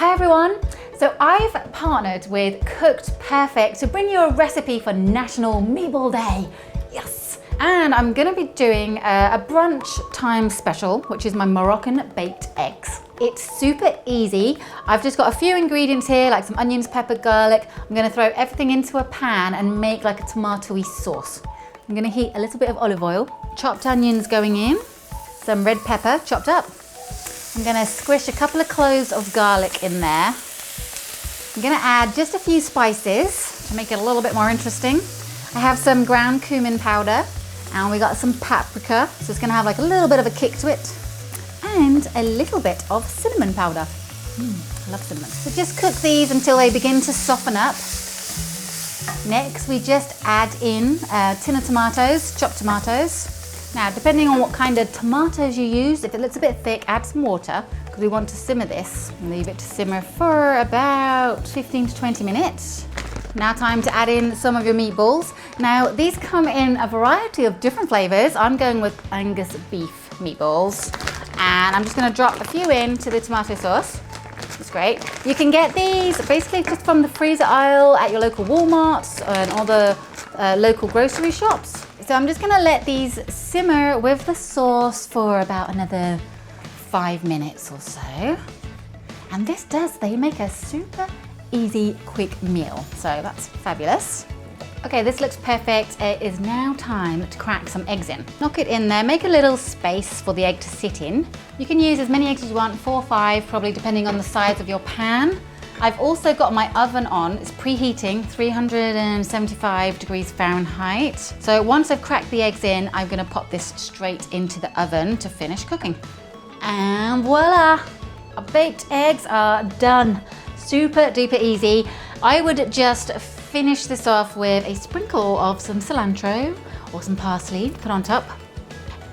Hi everyone! So I've partnered with Cooked Perfect to bring you a recipe for National Meatball Day. Yes! And I'm going to be doing a brunch time special, which is my Moroccan baked eggs. It's super easy. I've just got a few ingredients here, like some onions, pepper, garlic. I'm going to throw everything into a pan and make like a tomatoey sauce. I'm going to heat a little bit of olive oil, chopped onions going in, some red pepper chopped up. I'm going to squish a couple of cloves of garlic in there. I'm going to add just a few spices to make it a little bit more interesting. I have some ground cumin powder and we got some paprika, so it's going to have like a little bit of a kick to it, and a little bit of cinnamon powder. I love cinnamon. So just cook these until they begin to soften up. Next we just add in a tin of tomatoes, chopped tomatoes. Now, depending on what kind of tomatoes you use, if it looks a bit thick, add some water, because we want to simmer this. Leave it to simmer for about 15 to 20 minutes. Now time to add in some of your meatballs. Now, these come in a variety of different flavors. I'm going with Angus beef meatballs, and I'm just gonna drop a few into the tomato sauce. It's great. You can get these basically just from the freezer aisle at your local Walmarts and all the local grocery shops. So I'm just gonna let these simmer with the sauce for about another 5 minutes or so. And they make a super easy, quick meal. So that's fabulous. Okay, this looks perfect. It is now time to crack some eggs in. Knock it in there, make a little space for the egg to sit in. You can use as many eggs as you want, 4 or 5, probably depending on the size of your pan. I've also got my oven on. It's preheating, 375 degrees Fahrenheit. So once I've cracked the eggs in, I'm gonna pop this straight into the oven to finish cooking. And voila, our baked eggs are done. Super duper easy. I would just finish this off with a sprinkle of some cilantro or some parsley, put on top.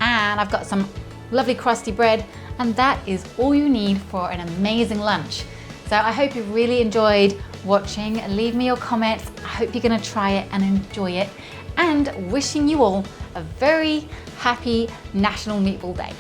And I've got some lovely crusty bread, and that is all you need for an amazing lunch. So I hope you really enjoyed watching. Leave me your comments. I hope you're gonna try it and enjoy it. And wishing you all a very happy National Meatball Day.